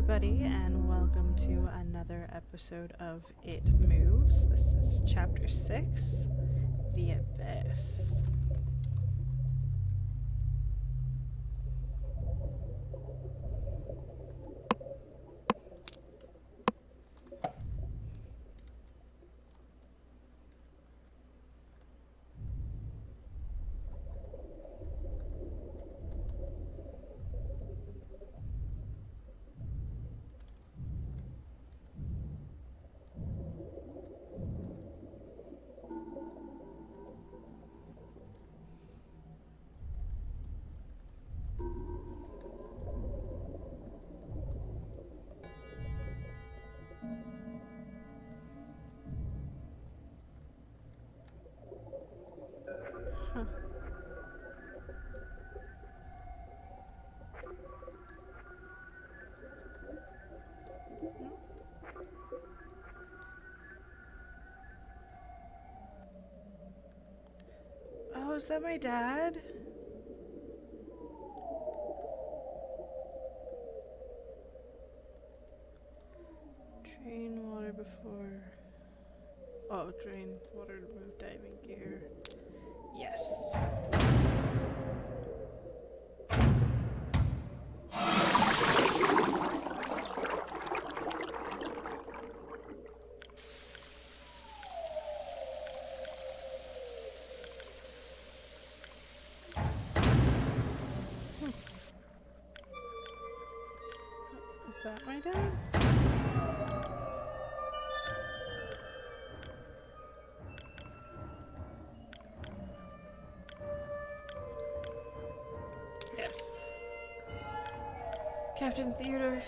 everybody, and welcome to another episode of It Moves. This is Chapter 6, The Abyss. Huh. Oh, is that my dad? Drain water before... Oh, drain water to remove diving gear. Yes. Is that my dad? Yes. Captain Theodore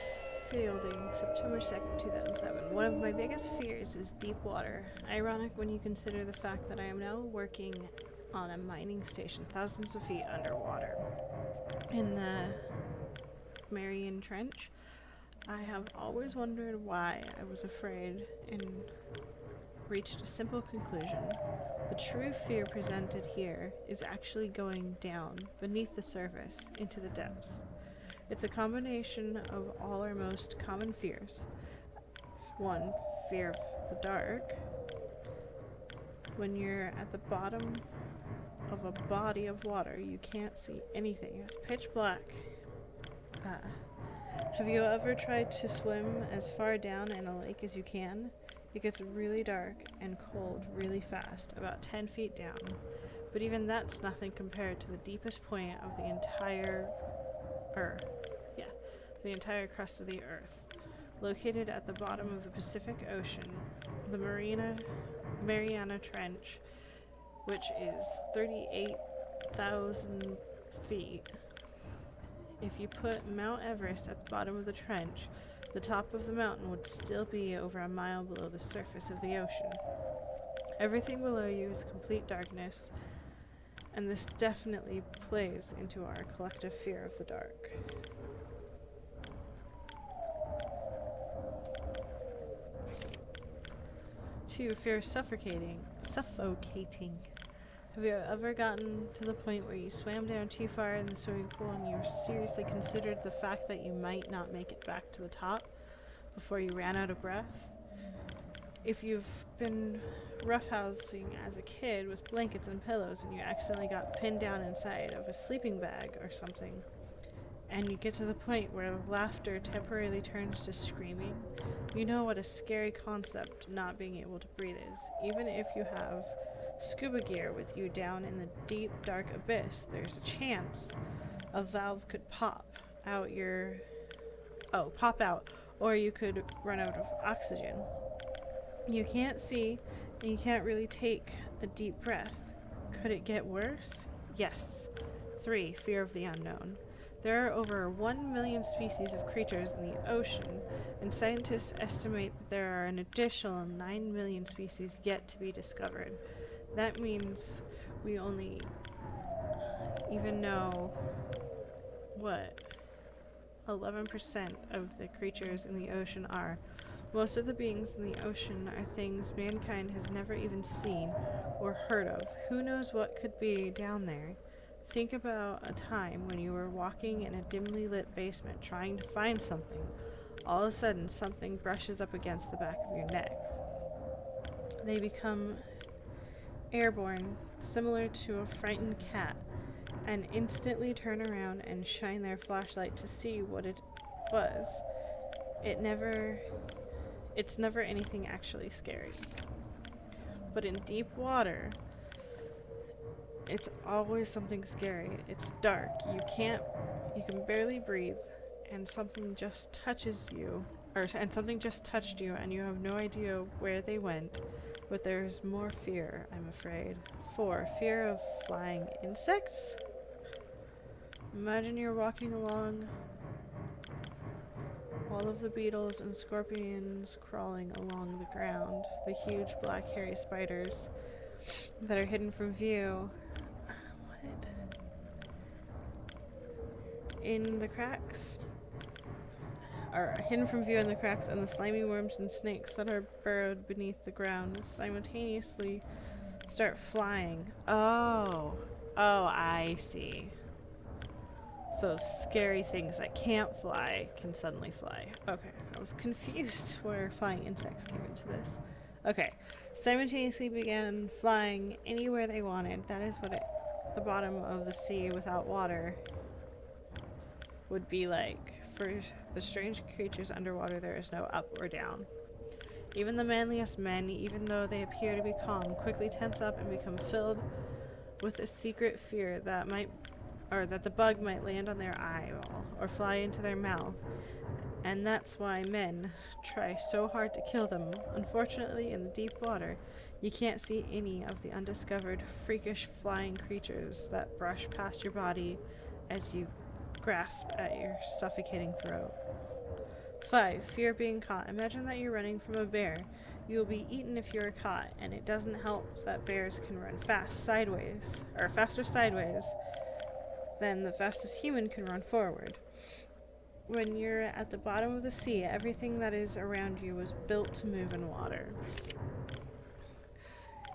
Fielding, September 2nd, 2007. One of my biggest fears is deep water. Ironic when you consider the fact that I am now working on a mining station thousands of feet underwater. In the Marian Trench, I have always wondered why I was afraid and reached a simple conclusion. The true fear presented here is actually going down beneath the surface into the depths. It's a combination of all our most common fears. One, fear of the dark. When you're at the bottom of a body of water, you can't see anything. It's pitch black. Have you ever tried to swim as far down in a lake as you can? It gets really dark and cold really fast, about 10 feet down. But even that's nothing compared to the deepest point of the entire the entire crust of the Earth. Located at the bottom of the Pacific Ocean, the Mariana Trench, which is 38,000 feet. If you put Mount Everest at the bottom of the trench, the top of the mountain would still be over a mile below the surface of the ocean. Everything below you is complete darkness, and this definitely plays into our collective fear of the dark. 2. Fear suffocating. Have you ever gotten to the point where you swam down too far in the swimming pool and you seriously considered the fact that you might not make it back to the top before you ran out of breath? If you've been roughhousing as a kid with blankets and pillows and you accidentally got pinned down inside of a sleeping bag or something, and you get to the point where laughter temporarily turns to screaming, you know what a scary concept not being able to breathe is. Even if you have scuba gear with you down in the deep, dark abyss, there's a chance a valve could pop out, or you could run out of oxygen. You can't see, and you can't really take a deep breath. Could it get worse? Yes. 3. Fear of the unknown. There are over 1 million species of creatures in the ocean, and scientists estimate that there are an additional 9 million species yet to be discovered. That means we only even know, 11% of the creatures in the ocean are. Most of the beings in the ocean are things mankind has never even seen or heard of. Who knows what could be down there? Think about a time when you were walking in a dimly lit basement trying to find something. all of a sudden something brushes up against the back of your neck. They become airborne, similar to a frightened cat, and instantly turn around and shine their flashlight to see what it was. It's never anything actually scary. But in deep water, it's always something scary. It's dark. You can barely breathe, and something just touches you, and something just touched you, and you have no idea where they went. But there's more fear, I'm afraid. 4. Fear of flying insects. Imagine you're walking along, all of the beetles and scorpions crawling along the ground, the huge black hairy spiders that are hidden from view. What? In the cracks? Are hidden from view in the cracks, and the slimy worms and snakes that are burrowed beneath the ground simultaneously start flying. Oh, I see. So scary things that can't fly can suddenly fly. Okay, I was confused where flying insects came into this. Okay, simultaneously began flying anywhere they wanted. That is what the bottom of the sea without water would be like. For the strange creatures underwater, there is no up or down. Even the manliest men, even though they appear to be calm, quickly tense up and become filled with a secret fear that the bug might land on their eyeball or fly into their mouth. And that's why men try so hard to kill them. Unfortunately, in the deep water, you can't see any of the undiscovered, freakish flying creatures that brush past your body as you grasp at your suffocating throat. 5. Fear being caught. Imagine that you're running from a bear. You will be eaten if you are caught, and it doesn't help that bears can run faster sideways than the fastest human can run forward. When you're at the bottom of the sea, everything that is around you was built to move in water.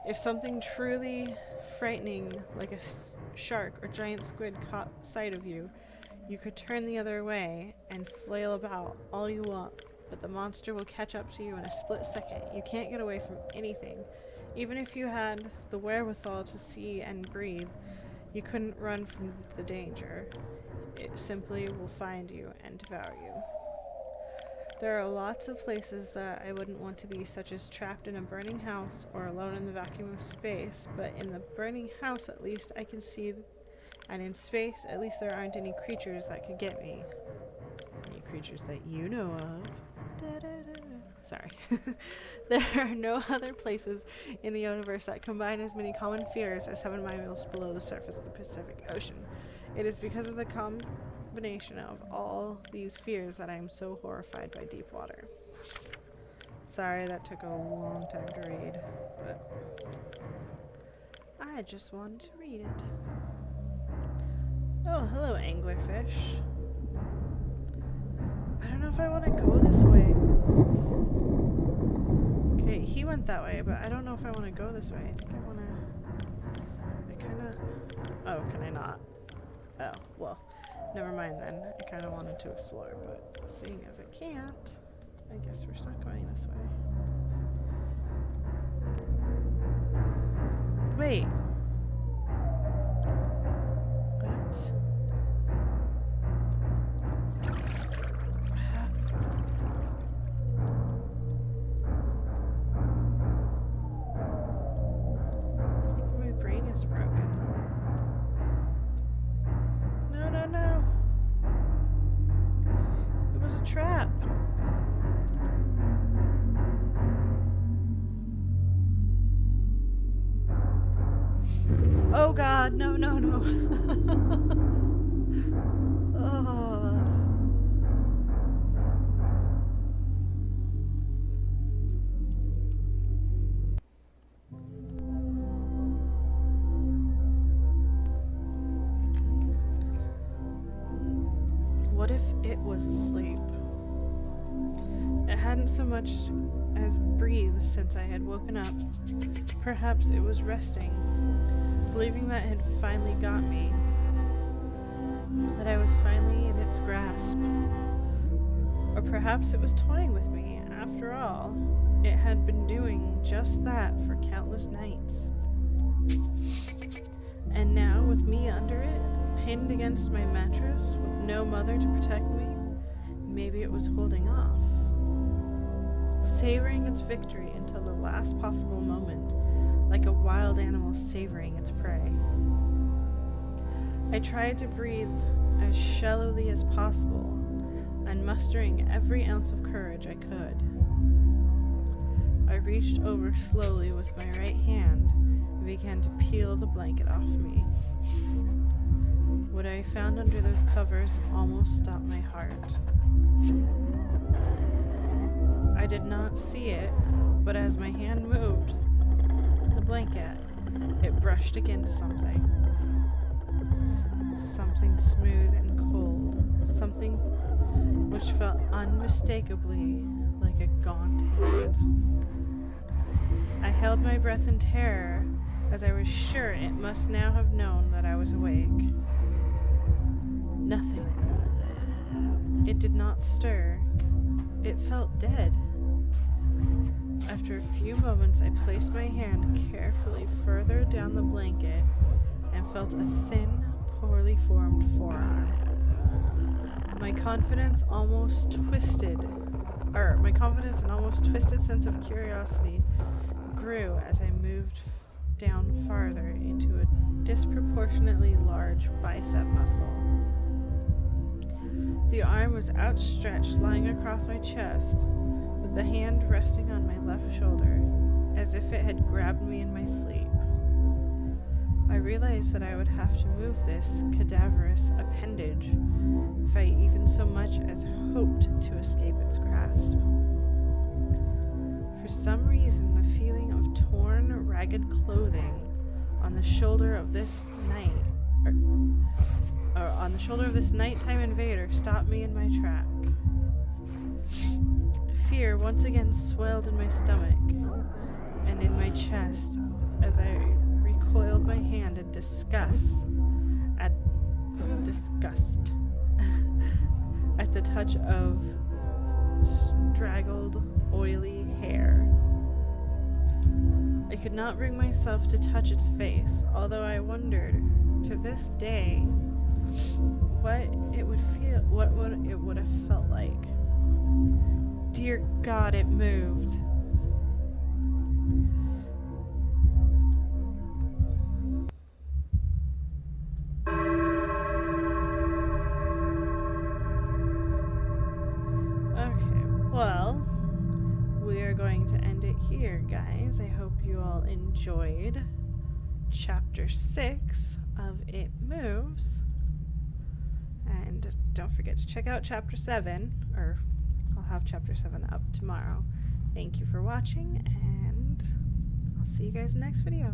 If something truly frightening, like a shark or giant squid, caught sight of you, you could turn the other way and flail about all you want, but the monster will catch up to you in a split second. You can't get away from anything. Even if you had the wherewithal to see and breathe, you couldn't run from the danger. It simply will find you and devour you. There are lots of places that I wouldn't want to be, such as trapped in a burning house or alone in the vacuum of space, but in the burning house at least I can see, and in space at least there aren't any creatures that could get me. Any creatures that you know of. Sorry. There are no other places in the universe that combine as many common fears as 7 miles below the surface of the Pacific Ocean. It is because of the combination of all these fears that I am so horrified by deep water. Sorry that took a long time to read, but I just wanted to read it. Oh, hello, anglerfish. I don't know if I want to go this way. Okay, he went that way, but I don't know if I want to go this way. I think I want to... Oh, can I not? Oh, well, never mind then. I kind of wanted to explore, but seeing as I can't, I guess we're stuck going this way. Wait. What? Trap. Oh God, no. Oh. What if it was asleep? It hadn't so much as breathed since I had woken up. Perhaps it was resting, believing that it had finally got me, that I was finally in its grasp. Or perhaps it was toying with me. After all, it had been doing just that for countless nights. And now, with me under it, pinned against my mattress, with no mother to protect me, maybe it was holding off, savoring its victory until the last possible moment, like a wild animal savoring its prey. I tried to breathe as shallowly as possible, and mustering every ounce of courage I could, I reached over slowly with my right hand and began to peel the blanket off me. What I found under those covers almost stopped my heart. I did not see it, but as my hand moved the blanket, it brushed against something. Something smooth and cold. Something which felt unmistakably like a gaunt hand. I held my breath in terror, as I was sure it must now have known that I was awake. Nothing. It did not stir. It felt dead. After a few moments, I placed my hand carefully further down the blanket and felt a thin, poorly formed forearm. My confidence and almost twisted sense of curiosity grew as I moved down farther into a disproportionately large bicep muscle. The arm was outstretched, lying across my chest, with the hand resting on my left shoulder, as if it had grabbed me in my sleep. I realized that I would have to move this cadaverous appendage if I even so much as hoped to escape its grasp. For some reason, the feeling of torn, ragged clothing on the shoulder of this nighttime invader stopped me in my track. Fear once again swelled in my stomach and in my chest as I recoiled my hand in disgust at the touch of straggled, oily hair. I could not bring myself to touch its face, although I wondered to this day what it would have felt like. Dear God, it moved. Well, we are going to end it here, guys. I hope you all enjoyed Chapter 6 of It Moves. And don't forget to check out Chapter 7, or I'll have Chapter 7 up tomorrow. Thank you for watching, and I'll see you guys in the next video.